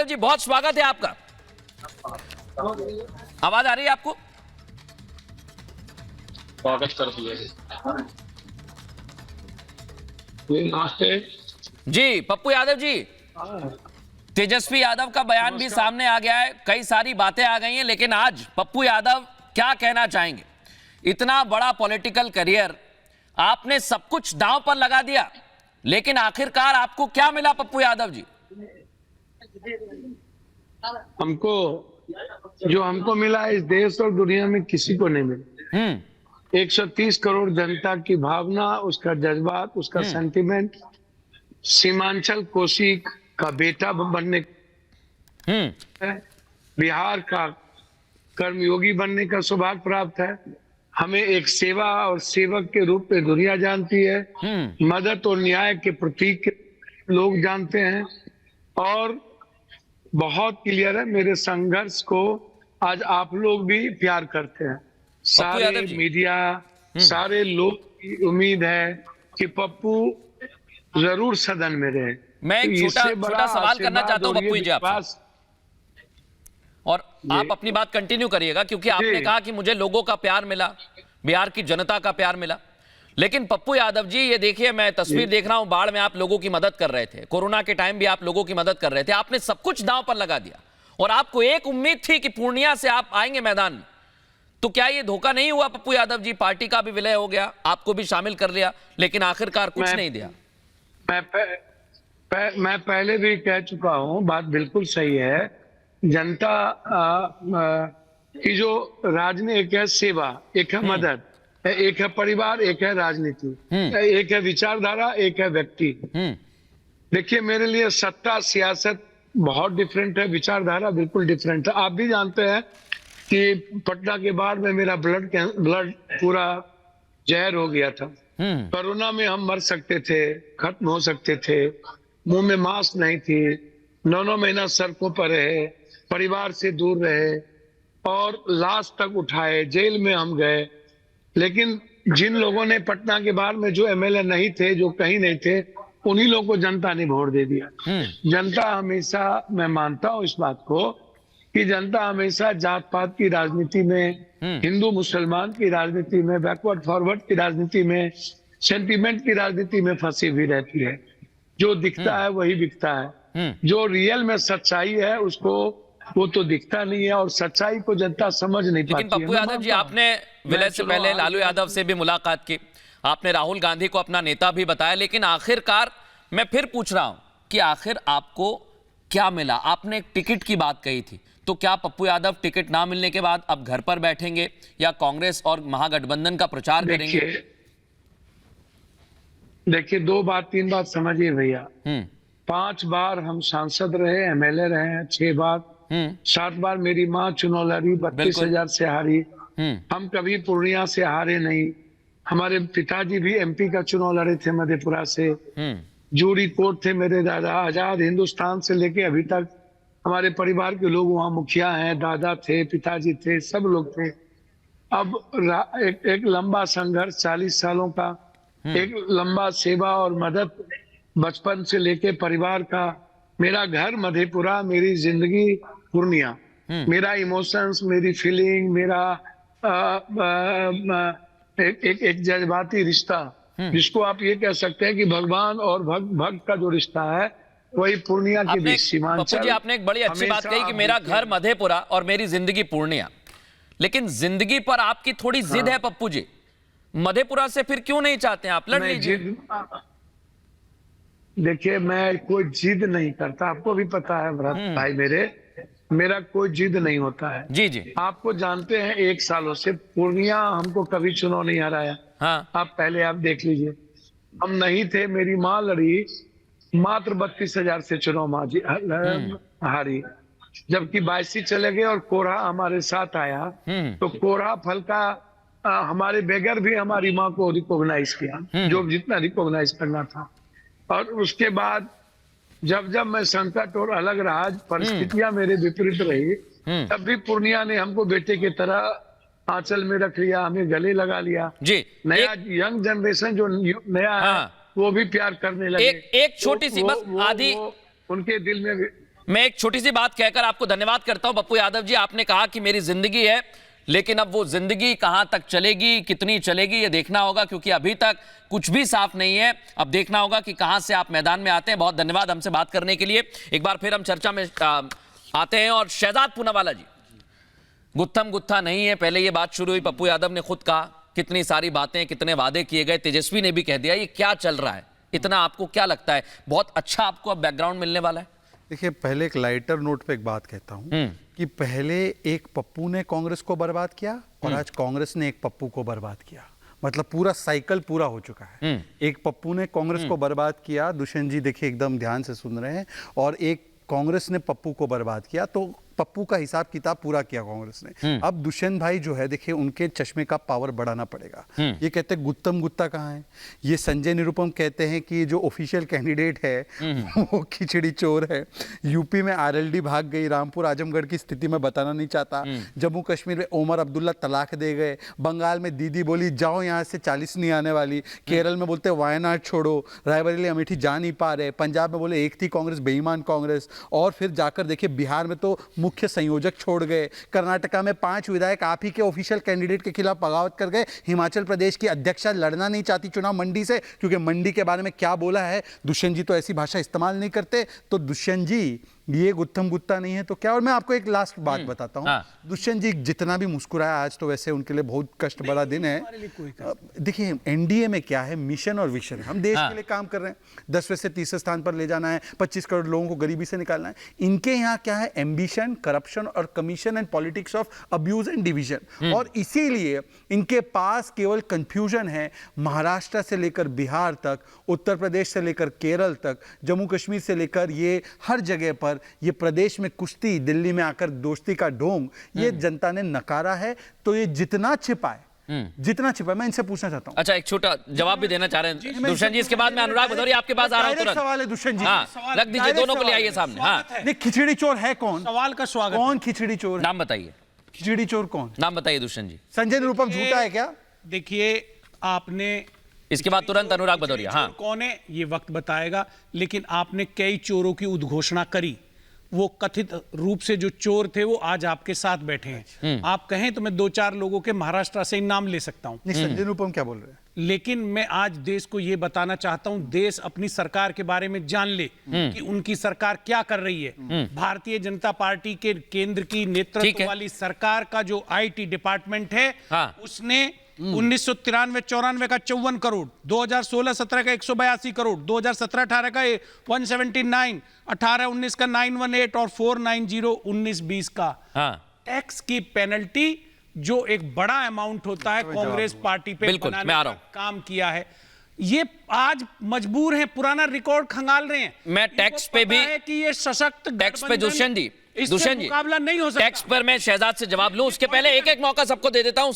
यादव जी, बहुत स्वागत है आपका। आवाज आ रही है आपको? स्वागत कर दिया नमस्ते जी पप्पू यादव जी, तेजस्वी यादव का बयान भी सामने आ गया है, कई सारी बातें आ गई हैं, लेकिन आज पप्पू यादव क्या कहना चाहेंगे? इतना बड़ा पॉलिटिकल करियर, आपने सब कुछ दांव पर लगा दिया, लेकिन आखिरकार आपको क्या मिला पप्पू यादव जी? हमको मिला इस देश और दुनिया में किसी को नहीं मिला। 130 करोड़ जनता की भावना, उसका जज्बात, उसका सेंटिमेंट, सीमांचल कोसी का बेटा बनने, बिहार का कर्मयोगी बनने का सौभाग्य प्राप्त है। हमें एक सेवा और सेवक के रूप में दुनिया जानती है, मदद और न्याय के प्रतीक लोग जानते हैं। और बहुत क्लियर है, मेरे संघर्ष को आज आप लोग भी प्यार करते हैं। सारे मीडिया, सारे लोग की उम्मीद है कि पप्पू जरूर सदन में रहे। मैं एक छोटा सवाल करना चाहता हूं पप्पू जी आपसे, और आप अपनी बात कंटिन्यू करिएगा, क्योंकि आपने कहा कि मुझे लोगों का प्यार मिला, बिहार की जनता का प्यार मिला। लेकिन पप्पू यादव जी, ये देखिए, मैं तस्वीर देख रहा हूं, बाढ़ में आप लोगों की मदद कर रहे थे, कोरोना के टाइम भी आप लोगों की मदद कर रहे थे, आपने सब कुछ दांव पर लगा दिया, और आपको एक उम्मीद थी कि पूर्णिया से आप आएंगे मैदान में। तो क्या ये धोखा नहीं हुआ पप्पू यादव जी? पार्टी का भी विलय हो गया, आपको भी शामिल कर लिया, लेकिन आखिरकार कुछ नहीं दिया। मैं पहले भी कह चुका हूं, बात बिल्कुल सही है। जनता की जो राजनीति, एक है सेवा, एक है मदद, एक है परिवार, एक है राजनीति, एक है विचारधारा, एक है व्यक्ति। देखिए, मेरे लिए सत्ता सियासत बहुत डिफरेंट है, विचारधारा बिल्कुल डिफरेंट है। आप भी जानते हैं कि पटना के बाढ़ में मेरा ब्लड पूरा जहर हो गया था। कोरोना में हम मर सकते थे, खत्म हो सकते थे, मुंह में मास्क नहीं थी, 9 महीना सड़कों पर रहे, परिवार से दूर रहे और लाश तक उठाए, जेल में हम गए। लेकिन जिन लोगों ने पटना के बाढ़ में, जो एमएलए नहीं थे, जो कहीं नहीं थे, उन्हीं लोगों को जनता ने वोट दे दिया। जनता हमेशा, मैं मानता हूं इस बात को, कि जनता हमेशा जात पात की राजनीति में, हिंदू मुसलमान की राजनीति में, बैकवर्ड फॉरवर्ड की राजनीति में, सेंटीमेंट की राजनीति में फंसी हुई रहती है। जो दिखता है वही बिकता है, जो रियल में सच्चाई है उसको वो तो दिखता नहीं है, और सच्चाई को जनता समझ नहीं पाती है। लेकिन पप्पू यादव जी, आपने विलय से पहले लालू यादव से भी मुलाकात की, आपने राहुल गांधी को अपना नेता भी बताया, लेकिन आखिरकार मैं फिर पूछ रहा हूं कि आखिर आपको क्या मिला? आपने टिकट की बात कही थी, तो क्या पप्पू यादव टिकट ना मिलने के बाद अब घर पर बैठेंगे या कांग्रेस और महागठबंधन का प्रचार करेंगे? देखिए, 3 बात समझिए भैया। 5 बार हम सांसद रहे, एमएलए रहे हैं, 6 बार, 7 बार मेरी माँ चुनाव लड़ी, 32,000 से हारी। हम कभी पूर्णिया से हारे नहीं। हमारे पिताजी भी एमपी का चुनाव लड़े थे मधेपुरा से। जूरी कोर्ट थे मेरे दादा, आजाद हिंदुस्तान से लेके अभी तक हमारे परिवार के लोग वहाँ मुखिया हैं, दादा थे, पिताजी थे, सब लोग थे। अब एक लंबा संघर्ष 40 सालों का, एक लंबा सेवा और मदद, बचपन से लेके परिवार का। मेरा घर मधेपुरा, मेरी जिंदगी पूर्णिया, मेरा इमोशंस, मेरी फीलिंग, मेरा एक जज्बाती रिश्ता, जिसको आप ये कह सकते हैं कि भगवान और भक्त का जो रिश्ता है, वही पूर्णिया के बीच सीमांचल। पप्पू जी, आपने एक बड़ी अच्छी बात कही कि मेरा घर मधेपुरा और मेरी जिंदगी पूर्णिया, लेकिन जिंदगी पर आपकी थोड़ी जिद है पप्पू जी। मधेपुरा से फिर क्यों नहीं चाहते हैं आप? लड़ लीजिए। देखिए, मैं कोई जिद नहीं करता, आपको भी पता है भरत भाई मेरा कोई जिद नहीं होता है। जी जी, आपको जानते हैं, 1 सालों से पूर्णिया हमको कभी चुनाव नहीं हराया। हाँ, आप पहले आप देख लीजिए, हम नहीं थे, मेरी माँ लड़ी, मात्र 32,000 से चुनाव हारी। जबकि 22 चले गए और कोरहा हमारे साथ आया, तो कोरहा फल का हमारे बगैर भी हमारी माँ को रिकॉग्नाइज किया, जो जितना रिकॉग्नाइज करना था। और उसके बाद जब मैं संकट और अलग रहा, परिस्थितियां मेरे विपरीत रही, तब भी पूर्णिया ने हमको बेटे की तरह आंचल में रख लिया, हमें गले लगा लिया जी। नया यंग जनरेशन जो नया है, वो भी प्यार करने लगे। एक छोटी सी बस आधी उनके दिल में भी मैं एक छोटी सी बात कहकर आपको धन्यवाद करता हूं पप्पू यादव जी। आपने कहा कि मेरी जिंदगी है, लेकिन अब वो जिंदगी कहां तक चलेगी, कितनी चलेगी, ये देखना होगा, क्योंकि अभी तक कुछ भी साफ नहीं है। अब देखना होगा कि कहां से आप मैदान में आते हैं। बहुत धन्यवाद हमसे बात करने के लिए। एक बार फिर हम चर्चा में आते हैं। और शहजाद पूनावाला जी, गुत्थम गुत्था नहीं है, पहले ये बात शुरू हुई, पप्पू यादव ने खुद कहा, कितनी सारी बातें, कितने वादे किए गए, तेजस्वी ने भी कह दिया, ये क्या चल रहा है इतना? आपको क्या लगता है बहुत अच्छा आपको अब बैकग्राउंड मिलने वाला है? देखिए, पहले एक लाइटर नोट पे एक बात कहता हूं कि पहले एक पप्पू ने कांग्रेस को बर्बाद किया और आज कांग्रेस ने एक पप्पू को बर्बाद किया। मतलब पूरा साइकिल पूरा हो चुका है। एक पप्पू ने कांग्रेस को बर्बाद किया, दुष्यंत जी देखिए एकदम ध्यान से सुन रहे हैं, और एक कांग्रेस ने पप्पू को बर्बाद किया। तो पप्पू का हिसाब किताब पूरा किया कांग्रेस ने। अब दुष्यंत भाई जो है, देखिए उनके चश्मे का पावर बढ़ाना पड़ेगा। ये कहते हैं गुत्तम गुत्ता कहाँ है। ये संजय निरुपम कहते हैं कि जो ऑफिशियल कैंडिडेट है वो खिचड़ी चोर है। यूपी में आरएलडी भाग गई, रामपुर आजमगढ़ की स्थिति में बताना नहीं चाहता। जम्मू कश्मीर में ओमर अब्दुल्ला तलाक दे गए। बंगाल में दीदी बोली जाओ यहाँ से, 40 नहीं आने वाली। केरल में बोलते वायनाड छोड़ो, रायबरेली अमेठी जा नहीं पा रहे। पंजाब में बोले एक थी कांग्रेस, बेईमान कांग्रेस। और फिर जाकर देखिए बिहार में तो मुख्य संयोजक छोड़ गए। कर्नाटका में 5 विधायक आप ही के ऑफिशियल कैंडिडेट के खिलाफ बगावत कर गए। हिमाचल प्रदेश की अध्यक्षा लड़ना नहीं चाहती चुनाव मंडी से, क्योंकि मंडी के बारे में क्या बोला है। दुष्यंत जी तो ऐसी भाषा इस्तेमाल नहीं करते। तो दुष्यंत जी ये गुत्थम गुत्ता नहीं है तो क्या? और मैं आपको एक लास्ट बात बताता हूं। दुष्यंत जी जितना भी मुस्कुराया आज, तो वैसे उनके लिए बहुत कष्ट भरा दिन है। देखिए एनडीए में क्या है, मिशन और विजन है। हम देश के लिए काम कर रहे हैं, 10वें से 30वें स्थान पर ले जाना है, 25 करोड़ लोगों को गरीबी से निकालना है। इनके यहाँ क्या है, एम्बिशन, करप्शन और commission and politics of abuse and division. और इसीलिए इनके पास केवल कंफ्यूजन है। महाराष्ट्र से लेकर बिहार तक, उत्तर प्रदेश से लेकर केरल तक, जम्मू कश्मीर से लेकर ये हर जगह पर ये प्रदेश में कुश्ती, दिल्ली में आकर दोस्ती का ढोंग, ये जनता ने नकारा है। तो ये जितना छिपाए, मैं इनसे पूछना चाहता हूं। अच्छा, एक छोटा जवाब भी देना चाह रहे हैं दुष्यंत जी। इसके बाद में अनुराग भदौरिया आपके पास आ रहा हूं तुरंत। सवाल है दुष्यंत जी, हाँ, रख दीजिए, दोनों को ले आइए सामने। हाँ, नहीं, खिचड़ी चोर है कौन? सवाल का स्वागत। कौन खिचड़ी चोर है? नाम बताइए। खिचड़ी चोर कौन? नाम बताइए दुष्यंत जी। संजय निरुपम झूठा है क्या? देखिए, आपने इसके बाद तुरंत अनुराग भदौरिया। हाँ, कौन है ये वक्त बताएगा, लेकिन आपने कई चोरों की उद्घोषणा करी। वो कथित रूप से जो चोर थे वो आज आपके साथ बैठे हैं। आप कहें तो मैं 2-4 लोगों के महाराष्ट्र से नाम ले सकता हूं। नहीं, संजय निरुपम क्या बोल रहे हैं? लेकिन मैं आज देश को यह बताना चाहता हूं, देश अपनी सरकार के बारे में जान ले कि उनकी सरकार क्या कर रही है। भारतीय जनता पार्टी के केंद्र की नेतृत्व वाली सरकार का जो आईटी डिपार्टमेंट है, हाँ। उसने 1993-94 का 54 करोड़, 2016-17 का 182 करोड़, 2017-18 का 179, 18-19 का 918 और 490-19-20 का टैक्स की पेनल्टी, जो एक बड़ा अमाउंट होता है, कांग्रेस पार्टी पे बनाने का काम किया है। ये आज मजबूर हैं, पुराना रिकॉर्ड खंगाल रहे हैं। मैं टैक्स पे भी है कि ये सशक्त टैक्स पे दुष्यंत जी मुकाबला नहीं हो सकता। टैक्स पर मैं शहजाद से जवाब लूं, उसके पहले एक एक मौका सबको दे देता हूं।